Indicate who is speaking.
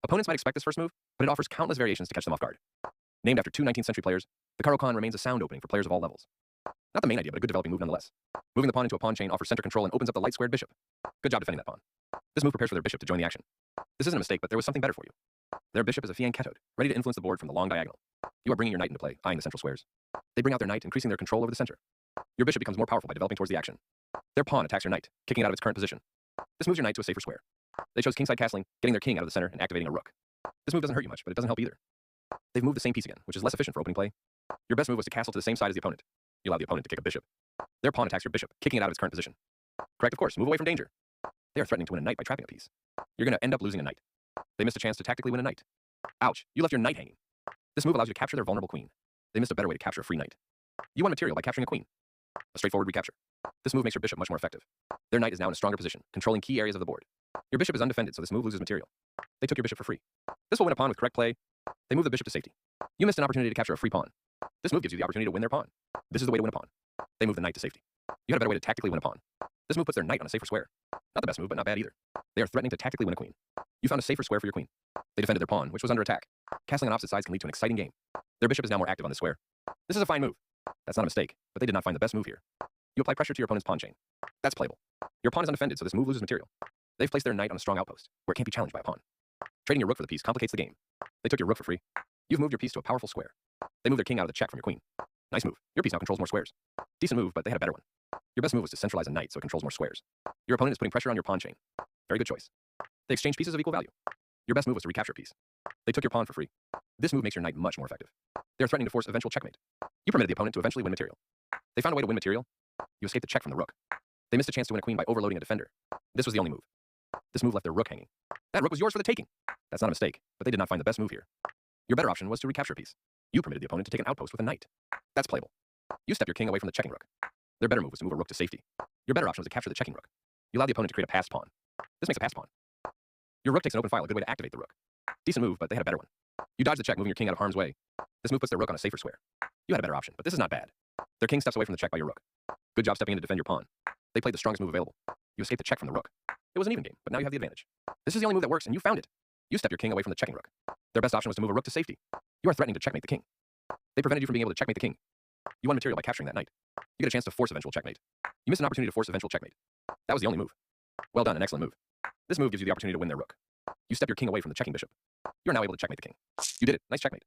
Speaker 1: Opponents might expect this first move, but it offers countless variations to catch them off guard. Named after two 19th century players, the Caro-Kann remains a sound opening for players of all levels. Not the main idea, but a good developing move nonetheless. Moving the pawn into a pawn chain offers center control and opens up the light-squared bishop. Good job defending that pawn. This move prepares for their bishop to join the action. This isn't a mistake, but there was something better for you. Their bishop is a fianchettoed, ready to influence the board from the long diagonal. You are bringing your knight into play, eyeing the central squares. They bring out their knight, increasing their control over the center. Your bishop becomes more powerful by developing towards the action. Their pawn attacks your knight, kicking it out of its current position. This moves your knight to a safer square. They chose kingside castling, getting their king out of the center and activating a rook. This move doesn't hurt you much, but it doesn't help either. They've moved the same piece again, which is less efficient for opening play. Your best move was to castle to the same side as the opponent. You allow the opponent to kick a bishop. Their pawn attacks your bishop, kicking it out of its current position. Correct, of course. Move away from danger. They are threatening to win a knight by trapping a piece. You're going to end up losing a knight. They missed a chance to tactically win a knight. Ouch, you left your knight hanging. This move allows you to capture their vulnerable queen. They missed a better way to capture a free knight. You won material by capturing a queen. A straightforward recapture. This move makes your bishop much more effective. Their knight is now in a stronger position, controlling key areas of the board. Your bishop is undefended, so this move loses material. They took your bishop for free. This will win a pawn with correct play. They move the bishop to safety. You missed an opportunity to capture a free pawn. This move gives you the opportunity to win their pawn. This is the way to win a pawn. They move the knight to safety. You had a better way to tactically win a pawn. This move puts their knight on a safer square. Not the best move, but not bad either. They are threatening to tactically win a queen. You found a safer square for your queen. They defended their pawn, which was under attack. Castling on opposite sides can lead to an exciting game. Their bishop is now more active on this square. This is a fine move. That's not a mistake, but they did not find the best move here. You apply pressure to your opponent's pawn chain. That's playable. Your pawn is undefended, so this move loses material. They've placed their knight on a strong outpost, where it can't be challenged by a pawn. Trading your rook for the piece complicates the game. They took your rook for free. You've moved your piece to a powerful square. They moved their king out of the check from your queen. Nice move. Your piece now controls more squares. Decent move, but they had a better one. Your best move was to centralize a knight so it controls more squares. Your opponent is putting pressure on your pawn chain. Very good choice. They exchanged pieces of equal value. Your best move was to recapture a piece. They took your pawn for free. This move makes your knight much more effective. They are threatening to force eventual checkmate. You permitted the opponent to eventually win material. They found a way to win material. You escaped the check from the rook. They missed a chance to win a queen by overloading a defender. This was the only move. This move left their rook hanging. That rook was yours for the taking. That's not a mistake, but they did not find the best move here. Your better option was to recapture a piece. You permitted the opponent to take an outpost with a knight. That's playable. You stepped your king away from the checking rook. Their better move was to move a rook to safety. Your better option was to capture the checking rook. You allowed the opponent to create a passed pawn. This makes a passed pawn. Your rook takes an open file, a good way to activate the rook. Decent move, but they had a better one. You dodged the check, moving your king out of harm's way. This move puts their rook on a safer square. You had a better option, but this is not bad. Their king steps away from the check by your rook. Good job stepping in to defend your pawn. They played the strongest move available. You escaped the check from the rook. It was an even game, but now you have the advantage. This is the only move that works, and you found it. You stepped your king away from the checking rook. Their best option was to move a rook to safety. You are threatening to checkmate the king. They prevented you from being able to checkmate the king. You won material by capturing that knight. You get a chance to force eventual checkmate. You missed an opportunity to force eventual checkmate. That was the only move. Well done, an excellent move. This move gives you the opportunity to win their rook. You step your king away from the checking bishop. You are now able to checkmate the king. You did it. Nice checkmate.